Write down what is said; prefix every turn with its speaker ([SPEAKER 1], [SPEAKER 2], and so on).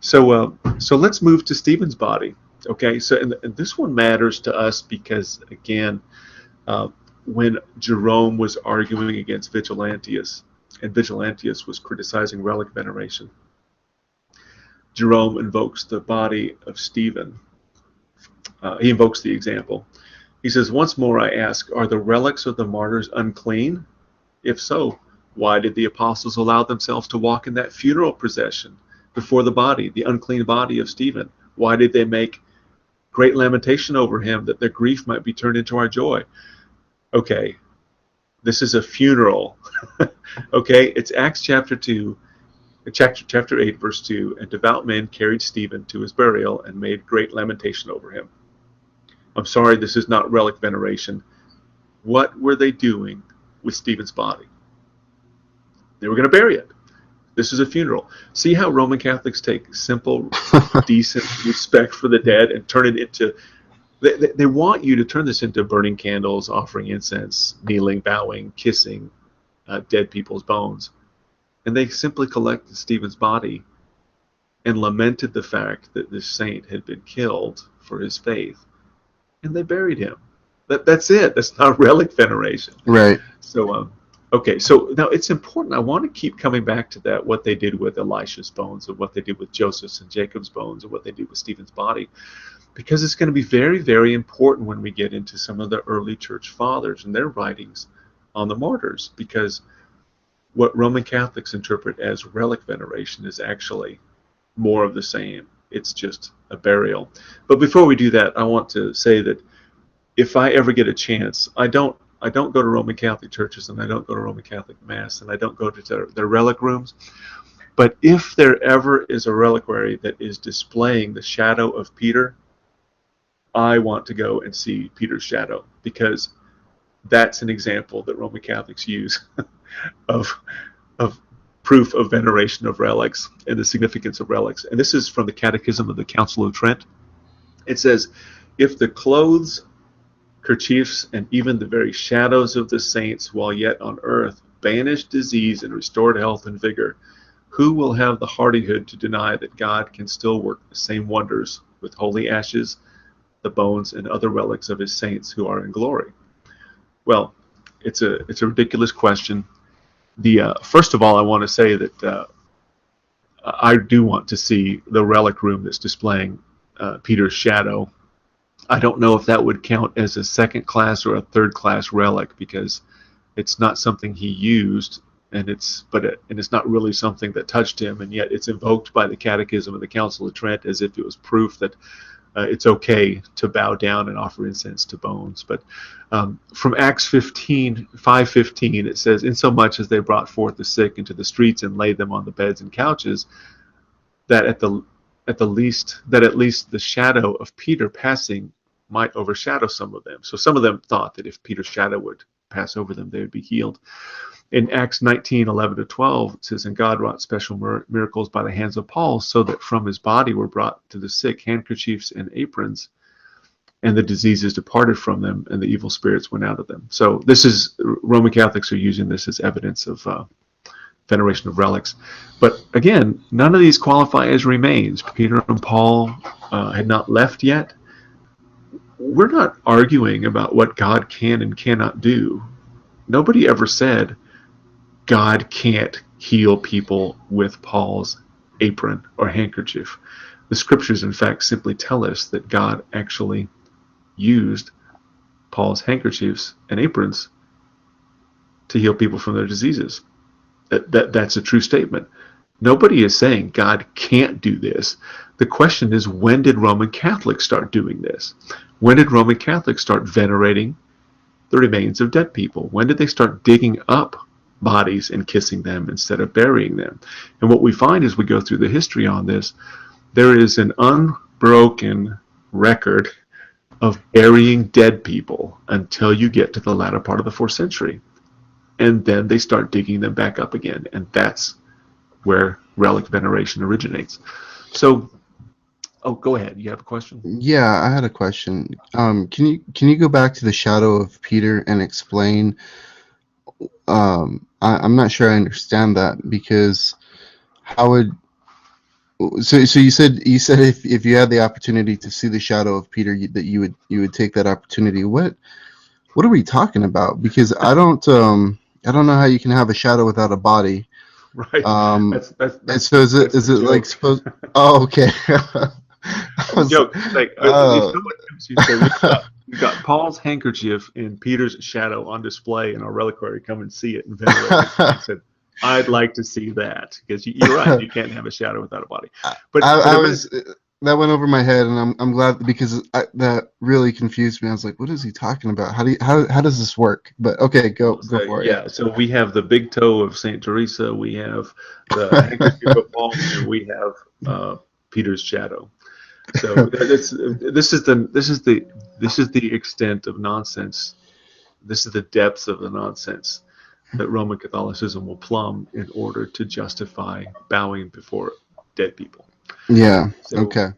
[SPEAKER 1] So let's move to Stephen's body. Okay, so and this one matters to us because again, uh, when Jerome was arguing against Vigilantius, and Vigilantius was criticizing relic veneration, Jerome invokes the body of Stephen. He invokes the example. He says, "Once more I ask, are the relics of the martyrs unclean? If so, why did the apostles allow themselves to walk in that funeral procession before the body, the unclean body of Stephen? Why did they make great lamentation over him that their grief might be turned into our joy?" Okay, this is a funeral. Okay, it's Acts chapter 2, chapter 8, verse 2. "And devout men carried Stephen to his burial and made great lamentation over him." I'm sorry, this is not relic veneration. What were they doing with Stephen's body? They were going to bury it. This is a funeral. See how Roman Catholics take simple, decent respect for the dead and turn it into... They want you to turn this into burning candles, offering incense, kneeling, bowing, kissing dead people's bones. And they simply collected Stephen's body and lamented the fact that this saint had been killed for his faith. And they buried him. That's it. That's not relic veneration.
[SPEAKER 2] Right.
[SPEAKER 1] So, okay. So now it's important. I want to keep coming back to that, what they did with Elisha's bones and what they did with Joseph's and Jacob's bones and what they did with Stephen's body, because it's going to be very, very important when we get into some of the early church fathers and their writings on the martyrs, because what Roman Catholics interpret as relic veneration is actually more of the same. It's just a burial. But before we do that, I want to say that if I ever get a chance, I don't go to Roman Catholic churches, and I don't go to Roman Catholic Mass, and I don't go to their relic rooms. But if there ever is a reliquary that is displaying the shadow of Peter, I want to go and see Peter's shadow, because that's an example that Roman Catholics use of proof of veneration of relics and the significance of relics. And this is from the Catechism of the Council of Trent. It says, "If the clothes, kerchiefs, and even the very shadows of the saints while yet on earth banished disease and restored health and vigor, who will have the hardihood to deny that God can still work the same wonders with holy ashes, the bones, and other relics of his saints who are in glory?" Well, it's a ridiculous question. First of all, I want to say that I do want to see the relic room that's displaying Peter's shadow. I don't know if that would count as a second class or a third class relic, because it's not something he used, and it's not really something that touched him, and yet it's invoked by the Catechism of the Council of Trent as if it was proof that it's okay to bow down and offer incense to bones. But from Acts 5:15, it says, "Insomuch as they brought forth the sick into the streets and laid them on the beds and couches, that at least the shadow of Peter passing might overshadow some of them." So some of them thought that if Peter's shadow would pass over them, they would be healed. In Acts 19:11-12, it says, "And God wrought special miracles by the hands of Paul, so that from his body were brought to the sick handkerchiefs and aprons, and the diseases departed from them, and the evil spirits went out of them." So this is, Roman Catholics are using this as evidence of veneration of relics. But again, none of these qualify as remains. Peter and Paul had not left yet. We're not arguing about what God can and cannot do. Nobody ever said God can't heal people with Paul's apron or handkerchief. The scriptures, in fact, simply tell us that God actually used Paul's handkerchiefs and aprons to heal people from their diseases. That's a true statement. Nobody is saying God can't do this. The question is, when did Roman Catholics start doing this? When did Roman Catholics start venerating the remains of dead people? When did they start digging up bodies and kissing them instead of burying them? And what we find as we go through the history on this, there is an unbroken record of burying dead people until you get to the latter part of the 4th century. And then they start digging them back up again. And that's where relic veneration originates. So, go ahead. You have a question?
[SPEAKER 2] Yeah, I had a question. Can you go back to the shadow of Peter and explain? I'm not sure I understand that, because how would So you said if you had the opportunity to see the shadow of Peter, that you would take that opportunity. What are we talking about? Because I don't know how you can have a shadow without a body.
[SPEAKER 1] Right?
[SPEAKER 2] Um, and
[SPEAKER 1] That's
[SPEAKER 2] so is
[SPEAKER 1] the
[SPEAKER 2] it like
[SPEAKER 1] joke.
[SPEAKER 2] supposed? Oh, okay. I
[SPEAKER 1] The
[SPEAKER 2] was,
[SPEAKER 1] joke. It's like if
[SPEAKER 2] uh,
[SPEAKER 1] someone comes to you and say we've got Paul's handkerchief and Peter's shadow on display in our reliquary. Come and see it and venerate it. And I said, I'd like to see that because you're right. You can't have a shadow without a body.
[SPEAKER 2] I,
[SPEAKER 1] But
[SPEAKER 2] I
[SPEAKER 1] a minute.
[SPEAKER 2] was that went over my head, and I'm glad because that really confused me. I was like, what is he talking about? How does this work? But okay, go for it.
[SPEAKER 1] Yeah, so we have the big toe of Saint Teresa, we have the handkerchief of Paul, and we have Peter's shadow. So this is the extent of nonsense. This is the depth of the nonsense that Roman Catholicism will plumb in order to justify bowing before dead people.
[SPEAKER 2] Yeah.
[SPEAKER 1] So
[SPEAKER 2] Okay.